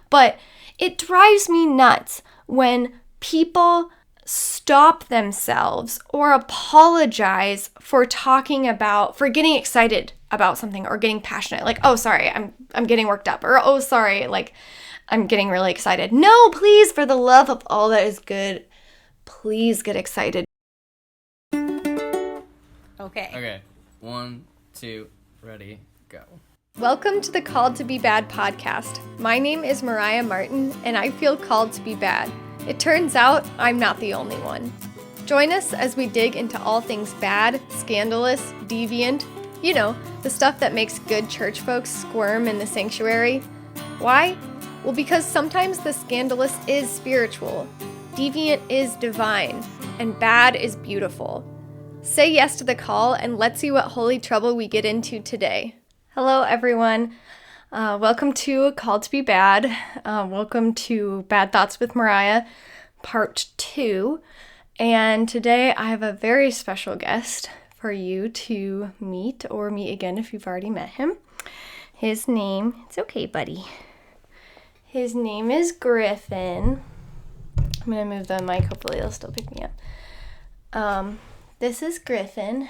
But it drives me nuts when people stop themselves or apologize for getting excited about something or getting passionate. Like, oh, sorry, I'm getting worked up. Or, oh, sorry, like, I'm getting really excited. No, please, for the love of all that is good, please get excited. Okay. 1, 2, ready, go. Welcome to the Called to Be Bad podcast. My name is Mariah Martin, and I feel called to be bad. It turns out I'm not the only one. Join us as we dig into all things bad, scandalous, deviant, the stuff that makes good church folks squirm in the sanctuary. Why? Well, because sometimes the scandalous is spiritual, deviant is divine, and bad is beautiful. Say yes to the call, and let's see what holy trouble we get into today. Hello, everyone. Welcome to Called to Be Bad. Welcome to Bad Thoughts with Mariah, Part 2. And today I have a very special guest for you to meet or meet again if you've already met him. His name, it's okay, buddy. His name is Griffin. I'm going to move the mic. Hopefully it'll still pick me up. This is Griffin.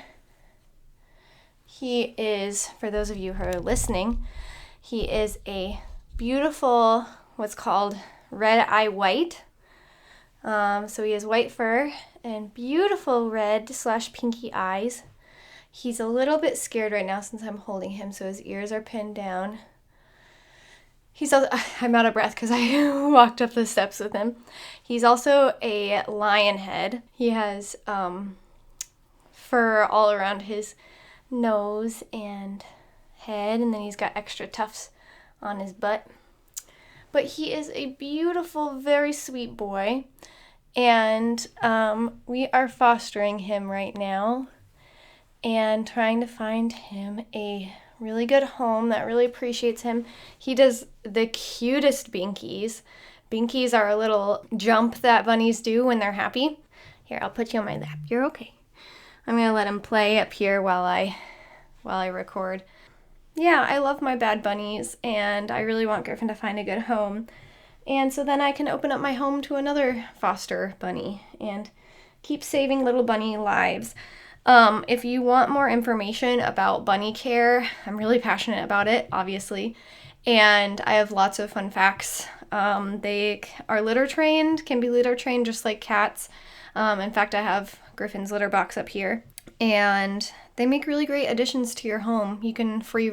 He is, for those of you who are listening, he is a beautiful, what's called red eye white. So he has white fur and beautiful red/pinky eyes. He's a little bit scared right now since I'm holding him, so his ears are pinned down. I'm out of breath because I walked up the steps with him. He's also a lion head. He has fur all around his nose and head, and then he's got extra tufts on his butt. But he is a beautiful, very sweet boy, and we are fostering him right now and trying to find him a really good home that really appreciates him. He does the cutest binkies. Binkies are a little jump that bunnies do when they're happy. Here, I'll put you on my lap. You're okay. I'm going to let him play up here while I record. Yeah, I love my bad bunnies, and I really want Griffin to find a good home. And so then I can open up my home to another foster bunny and keep saving little bunny lives. If you want more information about bunny care, I'm really passionate about it, obviously. And I have lots of fun facts. They are litter trained, can be litter trained just like cats. In fact, I have Griffin's litter box up here, and they make really great additions to your home. You can free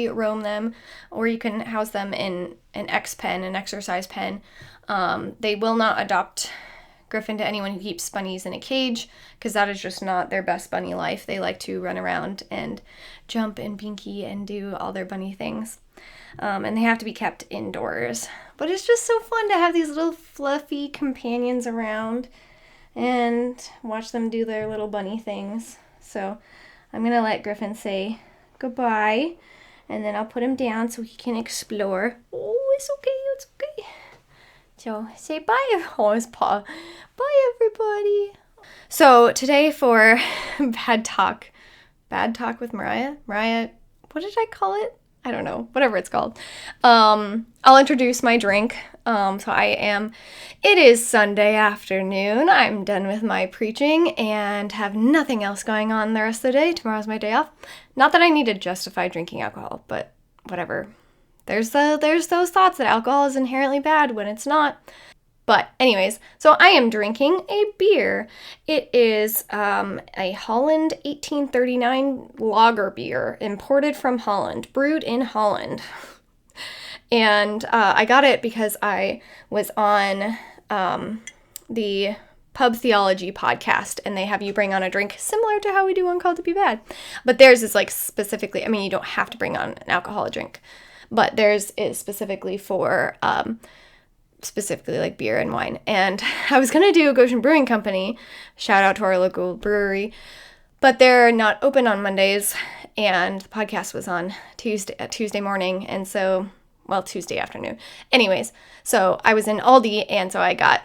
roam them, or you can house them in an pen, an exercise pen. They will not adopt Griffin to anyone who keeps bunnies in a cage, because that is just not their best bunny life. They like to run around and jump and binky and do all their bunny things. And they have to be kept indoors. But it's just so fun to have these little fluffy companions around and watch them do their little bunny things. So I'm going to let Griffin say goodbye, and then I'll put him down so he can explore. Oh, it's okay. So say bye. Oh, his paw. Bye, everybody. So today for Bad Talk with Mariah. Mariah, what did I call it? I don't know, whatever it's called. I'll introduce my drink. It is Sunday afternoon. I'm done with my preaching and have nothing else going on the rest of the day. Tomorrow's my day off. Not that I need to justify drinking alcohol, but whatever. There's those thoughts that alcohol is inherently bad when it's not. But anyways, so I am drinking a beer. It is a Holland 1839 lager beer, imported from Holland, brewed in Holland. And I got it because I was on the Pub Theology podcast, and they have you bring on a drink similar to how we do on Called to Be Bad. But theirs is like specifically, you don't have to bring on an alcoholic drink, but theirs is specifically for specifically like beer and wine. And I was going to do Goshen Brewing Company, shout out to our local brewery, but they're not open on Mondays, and the podcast was on Tuesday morning, and so, Tuesday afternoon. Anyways, so I was in Aldi, and so I got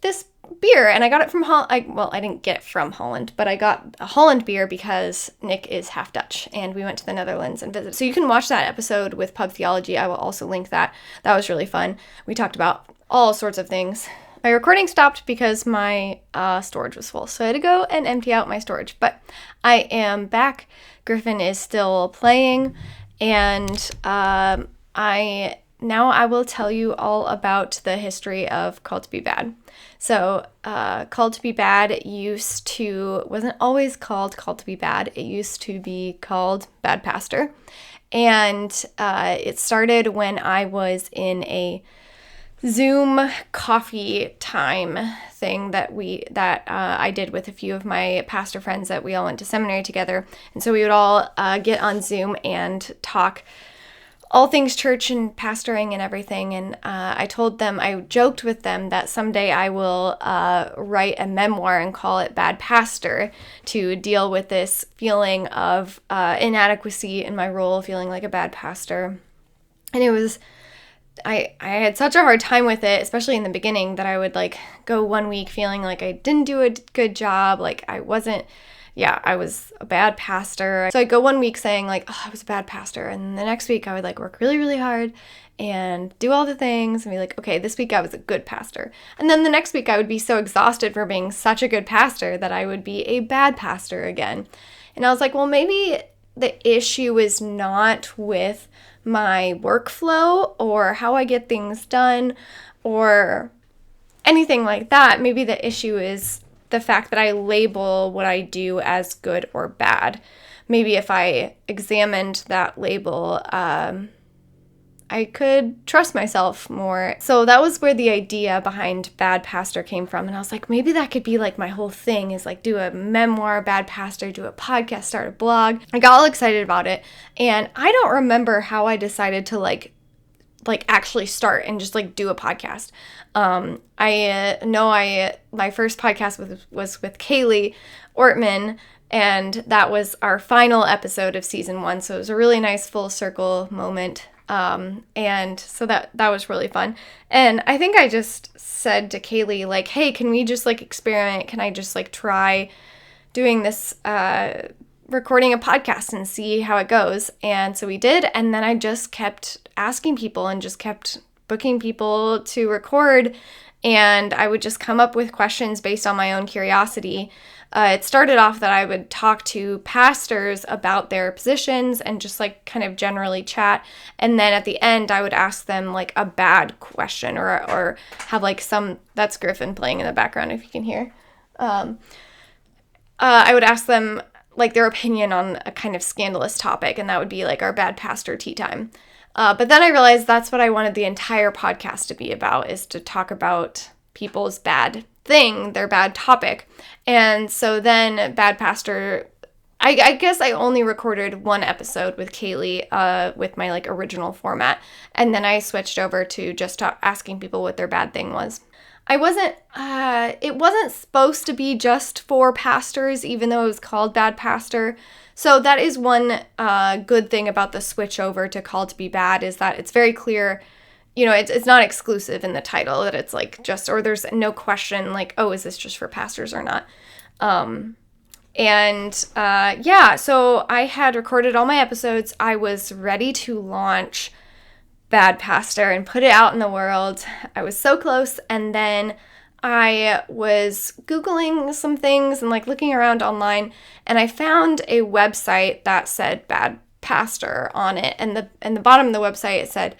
this beer, and I got it from I didn't get it from Holland, but I got a Holland beer because Nick is half Dutch, and we went to the Netherlands and visited. So you can watch that episode with Pub Theology. I will also link that. That was really fun. We talked about all sorts of things. My recording stopped because my storage was full, so I had to go and empty out my storage. But I am back. Griffin is still playing, and I will tell you all about the history of Called to Be Bad. So, Called to Be Bad wasn't always called to Be Bad. It used to be called Bad Pastor. And it started when I was in a Zoom coffee time thing that I did with a few of my pastor friends that we all went to seminary together. And so we would all get on Zoom and talk all things church and pastoring and everything. And I joked with them that someday I will write a memoir and call it Bad Pastor to deal with this feeling of inadequacy in my role, feeling like a bad pastor. And it was, I had such a hard time with it, especially in the beginning, that I would like go 1 week feeling like I didn't do a good job, like I was a bad pastor. So I'd go 1 week saying like, oh, I was a bad pastor. And the next week I would like work really, really hard and do all the things and be like, okay, this week I was a good pastor. And then the next week I would be so exhausted for being such a good pastor that I would be a bad pastor again. And I was like, well, maybe the issue is not with my workflow or how I get things done or anything like that. Maybe the issue is the fact that I label what I do as good or bad. Maybe if I examined that label, I could trust myself more. So that was where the idea behind Bad Pastor came from. And I was like, maybe that could be like my whole thing, is like do a memoir, Bad Pastor, do a podcast, start a blog. I got all excited about it. And I don't remember how I decided to like actually start and just like do a podcast. I know my first podcast was with Kaylee Ortman, and that was our final episode of season 1. So it was a really nice full circle moment. And so that was really fun. And I think I just said to Kaylee, like, hey, can we just like experiment? Can I just like try doing this, recording a podcast and see how it goes? And so we did. And then I just kept asking people and just kept booking people to record. And I would just come up with questions based on my own curiosity. It started off that I would talk to pastors about their positions and just like kind of generally chat. And then at the end, I would ask them like a bad question or have like that's Griffin playing in the background if you can hear. I would ask them like their opinion on a kind of scandalous topic, and that would be like our Bad Pastor tea time. But then I realized that's what I wanted the entire podcast to be about, is to talk about people's bad thing, their bad topic. And so then Bad Pastor, I guess I only recorded one episode with Kaylee with my like original format. And then I switched over to just asking people what their bad thing was. It wasn't supposed to be just for pastors, even though it was called Bad Pastor. So that is one good thing about the switch over to Called to Be Bad, is that it's very clear, you know, it's not exclusive in the title, that it's like just, or there's no question like, oh, is this just for pastors or not? So I had recorded all my episodes. I was ready to launch Bad Pastor and put it out in the world. I was so close. And then I was Googling some things and like looking around online, and I found a website that said Bad Pastor on it. And the bottom of the website, it said,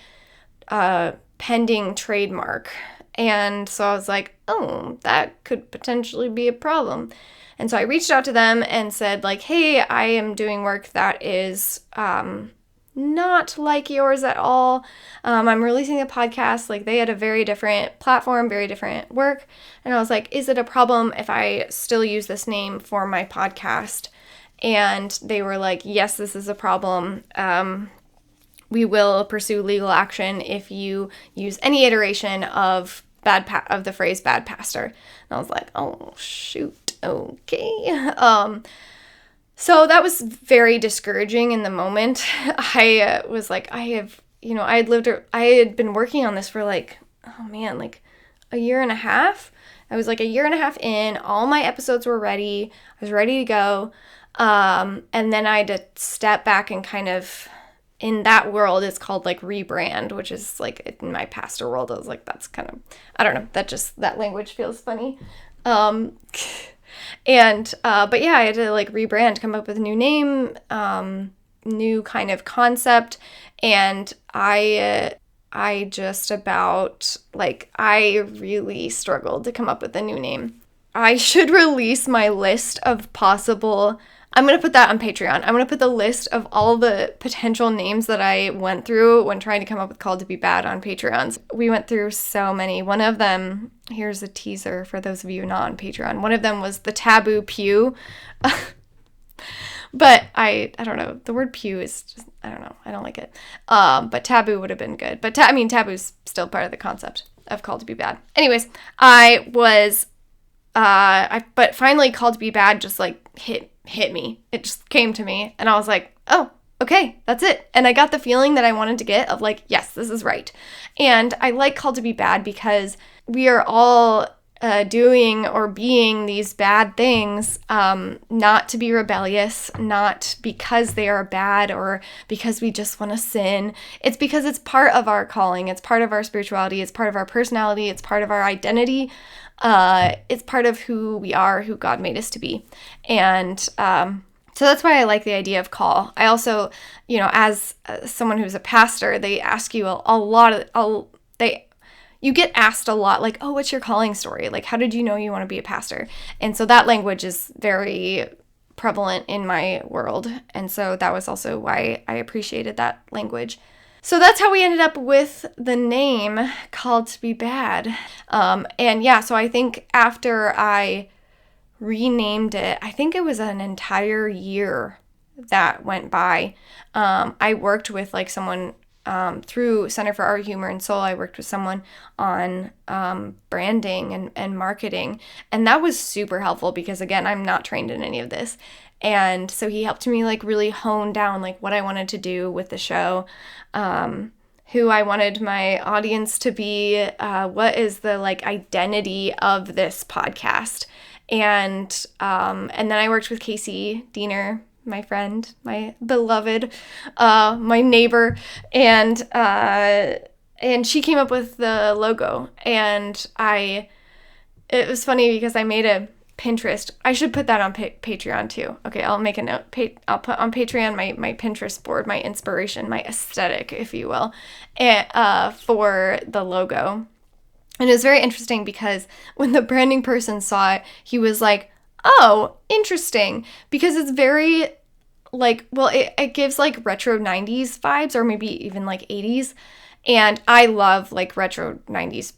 pending trademark. And so I was like, oh, that could potentially be a problem. And so I reached out to them and said like, hey, I am doing work that is, not like yours at all. I'm releasing a podcast. Like, they had a very different platform, very different work. And I was like, is it a problem if I still use this name for my podcast? And they were like, yes, this is a problem. We will pursue legal action if you use any iteration of the phrase Bad Pastor. And I was like, oh, shoot. Okay. So that was very discouraging in the moment. I was like, I had been working on this for like, oh man, like a year and a half. I was like a year and a half in. All my episodes were ready. I was ready to go. And then I had to step back and kind of, in that world, it's called like rebrand, which is like in my pastor world, I was like, that's kind of, I don't know, that language feels funny. But yeah, I had to like rebrand, come up with a new name, new kind of concept. And I just about, like, I really struggled to come up with a new name. I should release my list of possible, I'm going to put that on Patreon. I'm going to put the list of all the potential names that I went through when trying to come up with Called to Be Bad on Patreons. We went through so many. One of them, here's a teaser for those of you not on Patreon. One of them was the Taboo Pew. But I don't know. The word pew is just, I don't know. I don't like it. But taboo would have been good. But taboo's still part of the concept of Called to Be Bad. Anyways, but finally Called to Be Bad just like hit me. It just came to me. And I was like, oh, okay, that's it. And I got the feeling that I wanted to get of like, yes, this is right. And I like Called to Be Bad because we are all doing or being these bad things, not to be rebellious, not because they are bad or because we just want to sin. It's because it's part of our calling. It's part of our spirituality. It's part of our personality. It's part of our identity. It's part of who we are, who God made us to be. And so that's why I like the idea of call. I also, as someone who's a pastor, they ask you a lot of, you get asked a lot, like, oh, what's your calling story? Like, how did you know you want to be a pastor? And so that language is very prevalent in my world. And so that was also why I appreciated that language. So that's how we ended up with the name Called to Be Bad. And yeah, so I think after I renamed it, I think it was an entire year that went by. I worked with like someone through Center for Art, Humor, and Soul. I worked with someone on branding and marketing, and that was super helpful because, again, I'm not trained in any of this. And so he helped me like really hone down like what I wanted to do with the show, who I wanted my audience to be, what is the like identity of this podcast. And then I worked with Casey Diener, my friend, my beloved, my neighbor, and she came up with the logo. And it was funny because I made a Pinterest. I should put that on Patreon too. Okay, I'll make a note. I'll put on Patreon my Pinterest board, my inspiration, my aesthetic, if you will, and, for the logo. And it was very interesting because when the branding person saw it, he was like, oh, interesting, because it's very like, well, it gives like retro 90s vibes, or maybe even like 80s. And I love like retro 90s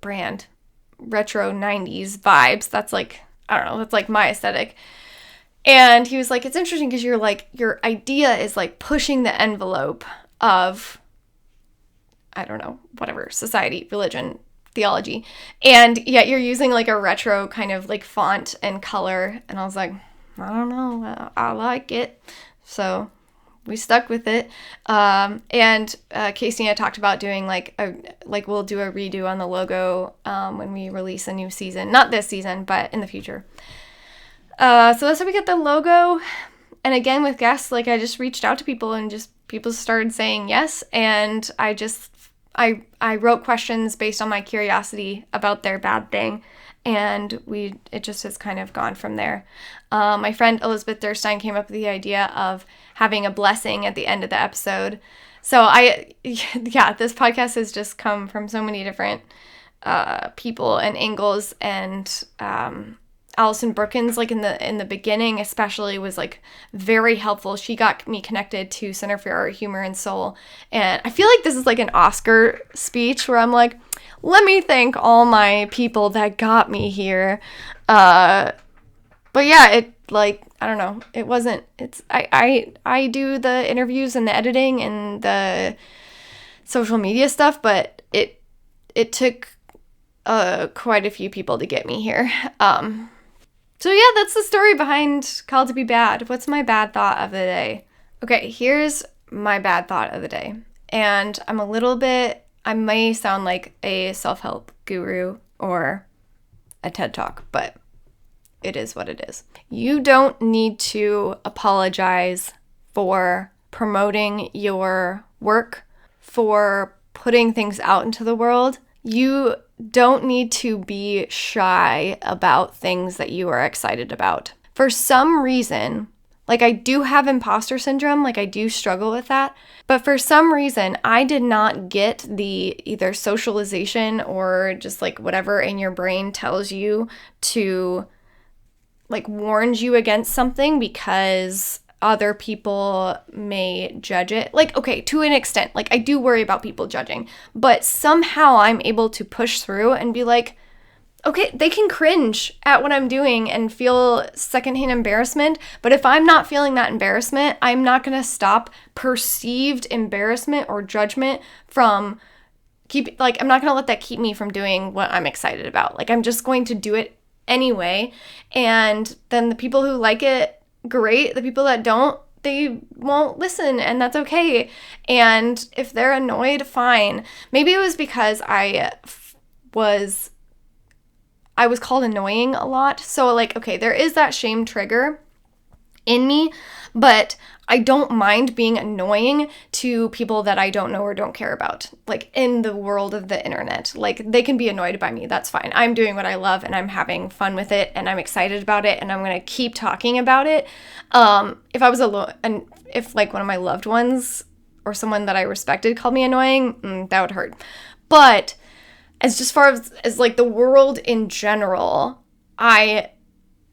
brand, retro 90s vibes. That's like, I don't know, that's like my aesthetic. And he was like, it's interesting because you're like, your idea is like pushing the envelope of, I don't know, whatever, society, religion, theology. And yet you're using like a retro kind of like font and color. And I was like, I don't know, I like it. So we stuck with it. And Casey and I talked about doing we'll do a redo on the logo when we release a new season. Not this season, but in the future. So that's how we get the logo. And again, with guests, like I just reached out to people and just people started saying yes. And I wrote questions based on my curiosity about their bad thing. And it just has kind of gone from there. My friend Elizabeth Durstein came up with the idea of having a blessing at the end of the episode. So this podcast has just come from so many different people and angles. And Allison Brookins, like in the beginning especially, was like very helpful. She got me connected to Center for Art, Humor, and Soul. And I feel like this is like an Oscar speech where I'm like, let me thank all my people that got me here. But yeah, it like, I don't know, it wasn't, it's, I do the interviews and the editing and the social media stuff, but it took quite a few people to get me here. So yeah, that's the story behind Called to Be Bad. What's my bad thought of the day? Okay, here's my bad thought of the day. And I may sound like a self-help guru or a TED Talk, but it is what it is. You don't need to apologize for promoting your work, for putting things out into the world. You don't need to be shy about things that you are excited about. For some reason, like I do have imposter syndrome, like I do struggle with that, but for some reason, I did not get the either socialization or just like whatever in your brain tells you to like warns you against something because other people may judge it. Like, okay, to an extent, like I do worry about people judging, but somehow I'm able to push through and be like, okay, they can cringe at what I'm doing and feel secondhand embarrassment, but if I'm not feeling that embarrassment, I'm not going to stop perceived embarrassment or judgment from I'm not going to let that keep me from doing what I'm excited about. Like, I'm just going to do it anyway, and then the people who like it, great. The people that don't, they won't listen, and that's okay. And if they're annoyed, fine. Maybe it was because I was called annoying a lot. So like, okay, there is that shame trigger in me, but I don't mind being annoying to people that I don't know or don't care about. Like in the world of the internet, like they can be annoyed by me. That's fine. I'm doing what I love and I'm having fun with it and I'm excited about it and I'm going to keep talking about it. If I was alone and if like one of my loved ones or someone that I respected called me annoying, that would hurt. But as far as like the world in general, I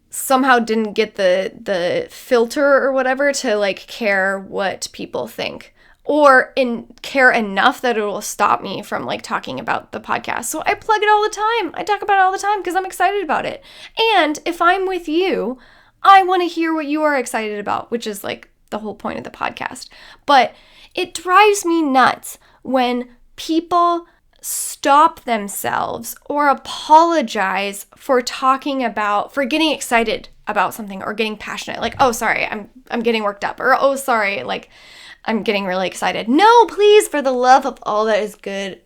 somehow didn't get the filter or whatever to like care what people think or care enough that it will stop me from like talking about the podcast. So I plug it all the time. I talk about it all the time because I'm excited about it. And if I'm with you, I want to hear what you are excited about, which is like the whole point of the podcast. But it drives me nuts when people stop themselves or apologize for getting excited about something or getting passionate. Like, oh, sorry, I'm getting worked up. Or, oh, sorry, like, I'm getting really excited. No, please, for the love of all that is good,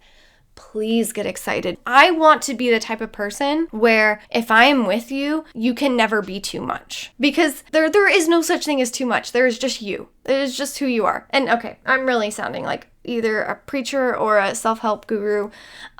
please get excited. I want to be the type of person where if I am with you, you can never be too much. Because there is no such thing as too much. There is just you. It is just who you are. And okay, I'm really sounding like either a preacher or a self-help guru.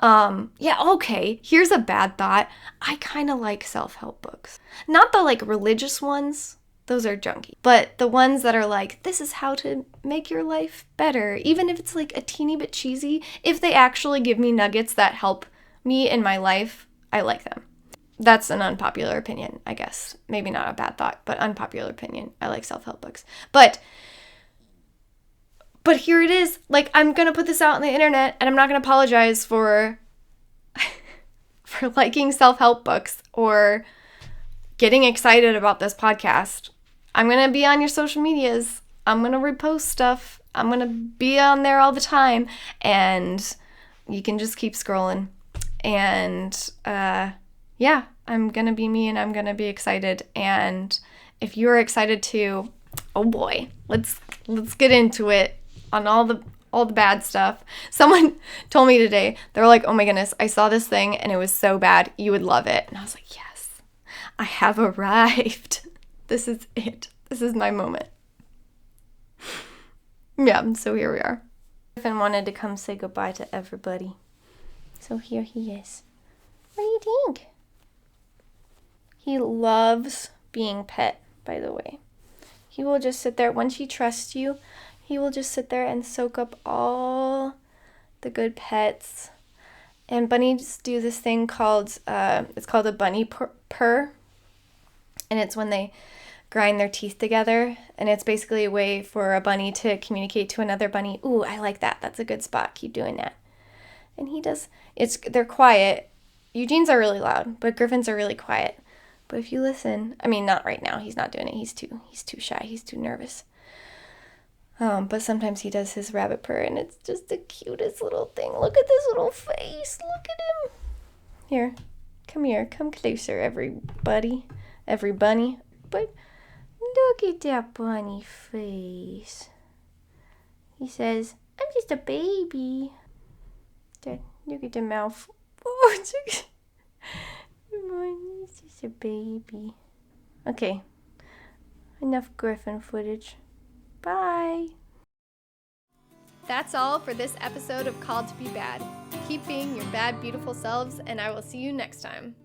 Okay, here's a bad thought. I kind of like self-help books. Not the like religious ones. Those are junky. But the ones that are like, this is how to make your life better. Even if it's like a teeny bit cheesy, if they actually give me nuggets that help me in my life, I like them. That's an unpopular opinion, I guess. Maybe not a bad thought, but unpopular opinion. I like self-help books. But here it is. Like, I'm going to put this out on the internet and I'm not going to apologize for liking self-help books or getting excited about this podcast. I'm going to be on your social medias. I'm going to repost stuff. I'm going to be on there all the time. And you can just keep scrolling. And I'm going to be me and I'm going to be excited. And if you're excited too, oh boy, let's get into it on all the bad stuff. Someone told me today, they were like, oh my goodness, I saw this thing and it was so bad. You would love it. And I was like, yes, I have arrived. This is it. This is my moment. Yeah, so here we are. Griffin wanted to come say goodbye to everybody. So here he is. What do you think? He loves being pet, by the way. He will just sit there. Once he trusts you, he will just sit there and soak up all the good pets. And bunnies do this thing called, it's called a bunny purr. And it's when they grind their teeth together. And it's basically a way for a bunny to communicate to another bunny. Ooh, I like that. That's a good spot. Keep doing that. And he does. They're quiet. Eugene's are really loud, but Griffin's are really quiet. But if you listen, I mean, not right now. He's not doing it. He's too shy. He's too nervous. But sometimes he does his rabbit purr, and it's just the cutest little thing. Look at this little face. Look at him. Here. Come closer, everybody. Every bunny. But look at that bunny face. He says, I'm just a baby. Look at the mouth. He's just a baby. Okay. Enough Griffin footage. Bye. That's all for this episode of Called to Be Bad. Keep being your bad, beautiful selves, and I will see you next time.